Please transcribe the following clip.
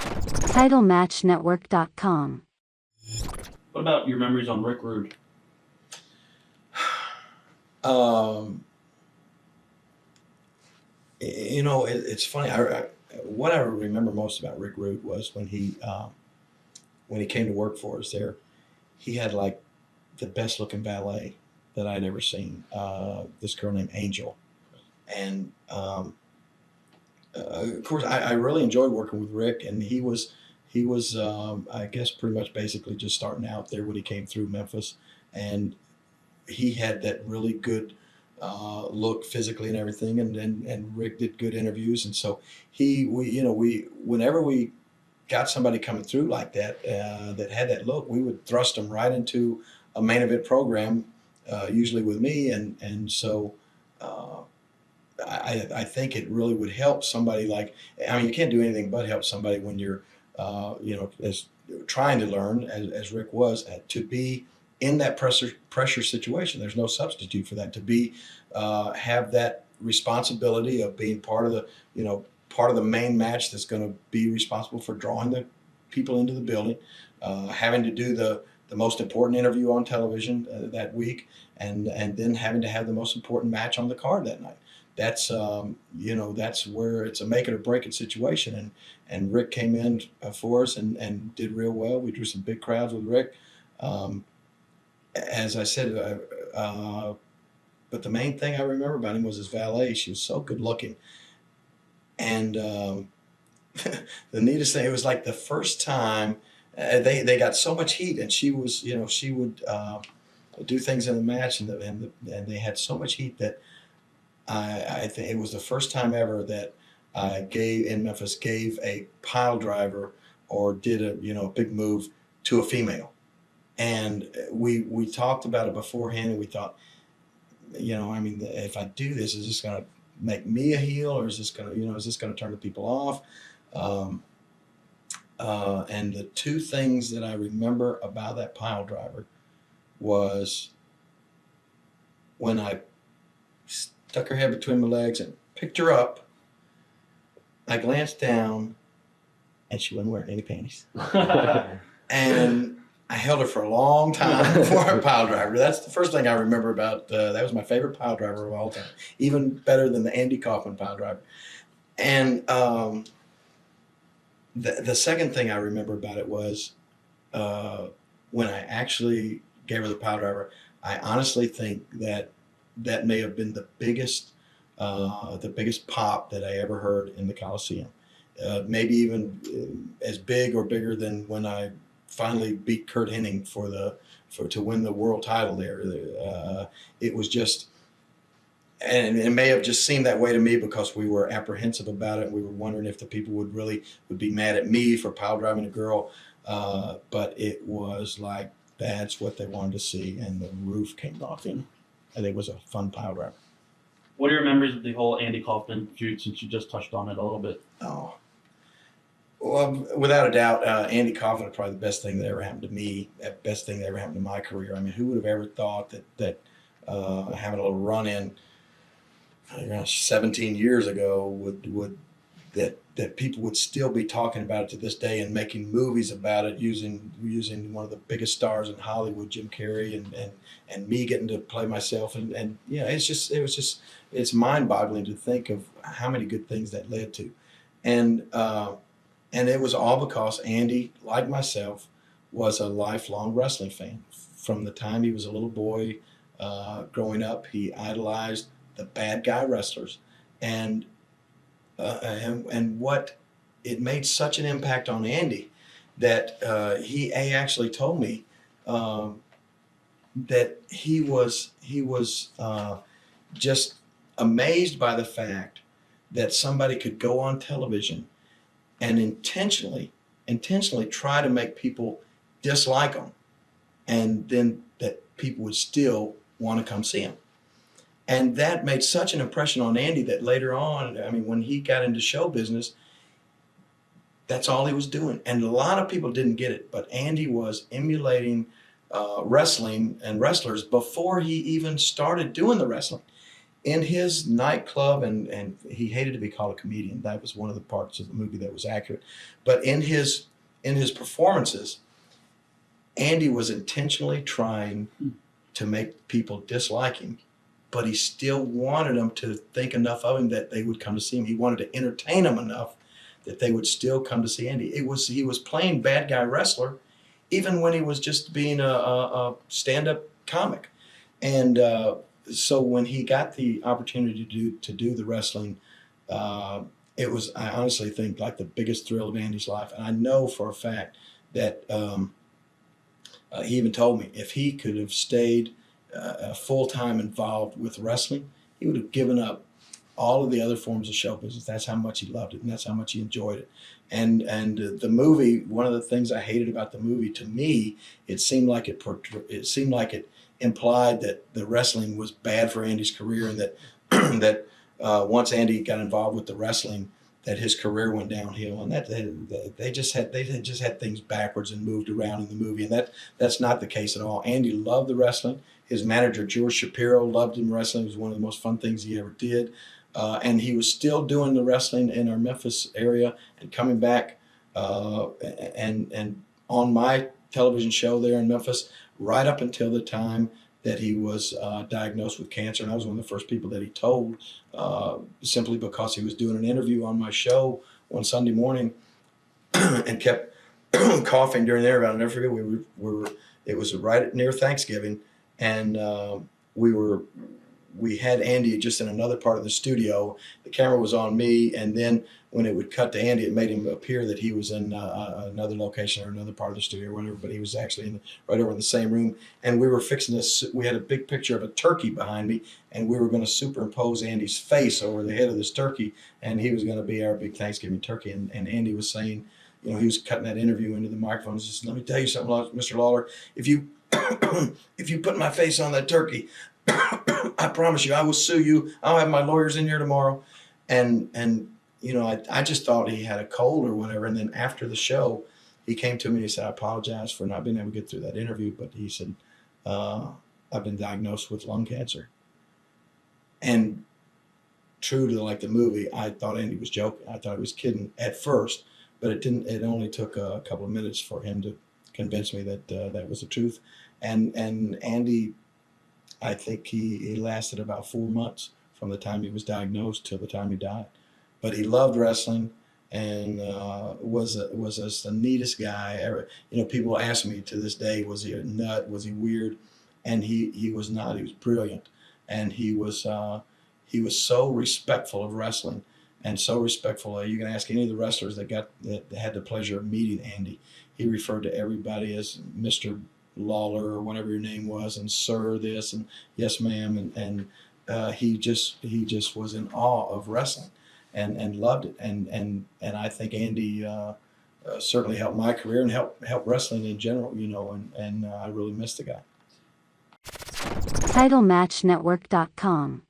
TitleMatchNetwork.com. What about your memories on Rick Rude? It's funny. What I remember most about Rick Rude was when he came to work for us there. He had like the best looking valet that I'd ever seen. This girl named Angel, and of course I really enjoyed working with Rick, and he was I guess pretty much basically just starting out there when he came through Memphis, and he had that really good look physically and everything, and Rick did good interviews, and so whenever we got somebody coming through like that that had that look, we would thrust them right into a main event program, usually with me, and so I think it really would help somebody you can't do anything but help somebody when you're as trying to learn as Rick was to be in that pressure situation. There's no substitute for that. To be have that responsibility of being part of the main match that's going to be responsible for drawing the people into the building, having to do the most important interview on television that week, and then having to have the most important match on the card that night. That's that's where it's a make it or break it situation, and Rick came in for us and did real well. We drew some big crowds with Rick. As I said, but the main thing I remember about him was his valet. She was so good looking. And the neatest thing, it was like the first time they got so much heat, and she would do things in the match, and they had so much heat that I think it was the first time ever that I gave a pile driver or did a big move to a female. And we talked about it beforehand, and we thought, if I do this, is this going to make me a heel, or is this going to turn the people off? And the two things that I remember about that pile driver was when I stuck her head between my legs and picked her up, I glanced down, and she wasn't wearing any panties. And I held her for a long time before I pile driver. That's the first thing I remember about. That was my favorite pile driver of all time, even better than the Andy Kaufman pile driver. And the second thing I remember about it was when I actually gave her the pile driver. I honestly think that may have been the biggest pop that I ever heard in the Coliseum. Maybe even as big or bigger than when I finally beat Kurt Hennig to win the world title there. It was just, and it may have just seemed that way to me because we were apprehensive about it. We were wondering if the people would be mad at me for pile driving a girl. But it was like, that's what they wanted to see. And the roof came off him. I think it was a fun pile driver. What are your memories of the whole Andy Kaufman feud, since you just touched on it a little bit? Oh, well, without a doubt, Andy Kaufman is probably the best thing that ever happened to me, that best thing that ever happened to my career. I mean, who would have ever thought that having a little run-in 17 years ago that people would still be talking about it to this day and making movies about it using one of the biggest stars in Hollywood, Jim Carrey, and me getting to play myself, and it's mind-boggling to think of how many good things that led to, and it was all because Andy, like myself, was a lifelong wrestling fan. From the time he was a little boy growing up, he idolized the bad guy wrestlers, and what it made such an impact on Andy that he actually told me that he was just amazed by the fact that somebody could go on television and intentionally try to make people dislike him, and then that people would still want to come see him. And that made such an impression on Andy that later on, I mean, when he got into show business, that's all he was doing. And a lot of people didn't get it, but Andy was emulating wrestling and wrestlers before he even started doing the wrestling. in his nightclub, and he hated to be called a comedian. That was one of the parts of the movie that was accurate. But in his performances, Andy was intentionally trying to make people dislike him, but he still wanted them to think enough of him that they would come to see him. He wanted to entertain them enough that they would still come to see Andy. He was playing bad guy wrestler, even when he was just being a stand-up comic. And so when he got the opportunity to do the wrestling, it was, I honestly think, like the biggest thrill of Andy's life. And I know for a fact that he even told me if he could have stayed full-time involved with wrestling, he would have given up all of the other forms of show business. That's how much he loved it, and that's how much he enjoyed it. And the movie, one of the things I hated about the movie, to me, it seemed like it implied that the wrestling was bad for Andy's career, and that that once Andy got involved with the wrestling, that his career went downhill, and that they just had things backwards and moved around in the movie, and that's not the case at all. Andy loved the wrestling. His manager George Shapiro loved him wrestling. It was one of the most fun things he ever did, and he was still doing the wrestling in our Memphis area and coming back and on my television show there in Memphis right up until the time that he was diagnosed with cancer. And I was one of the first people that he told, simply because he was doing an interview on my show one Sunday morning and kept coughing during there. I'll never forget, it was right near Thanksgiving, and we had Andy just in another part of the studio. The camera was on me, and then when it would cut to Andy, it made him appear that he was in another location or another part of the studio or whatever, but he was actually right over in the same room. And we were fixing this. We had a big picture of a turkey behind me, and we were going to superimpose Andy's face over the head of this turkey, and he was going to be our big Thanksgiving turkey. And Andy was saying, he was cutting that interview into the microphone. He says, "Let me tell you something, Mr. Lawler. If you if you put my face on that turkey, I promise you, I will sue you. I'll have my lawyers in here tomorrow." And I just thought he had a cold or whatever. And then after the show, he came to me and he said, "I apologize for not being able to get through that interview, but," he said, "I've been diagnosed with lung cancer." And true to like the movie, I thought Andy was joking. I thought he was kidding at first, but it didn't. It only took a couple of minutes for him to convince me that that was the truth. And Andy, I think he lasted about 4 months from the time he was diagnosed till the time he died. But he loved wrestling and was just the neatest guy ever. People ask me to this day, was he a nut? Was he weird? And he was not. He was brilliant, and he was so respectful of wrestling, and so respectful. You can ask any of the wrestlers that had the pleasure of meeting Andy. He referred to everybody as Mr. Lawler or whatever your name was, and sir this and yes ma'am, and he just was in awe of wrestling and loved it, and I think Andy certainly helped my career and helped wrestling in general, and I really miss the guy. TitleMatchNetwork.com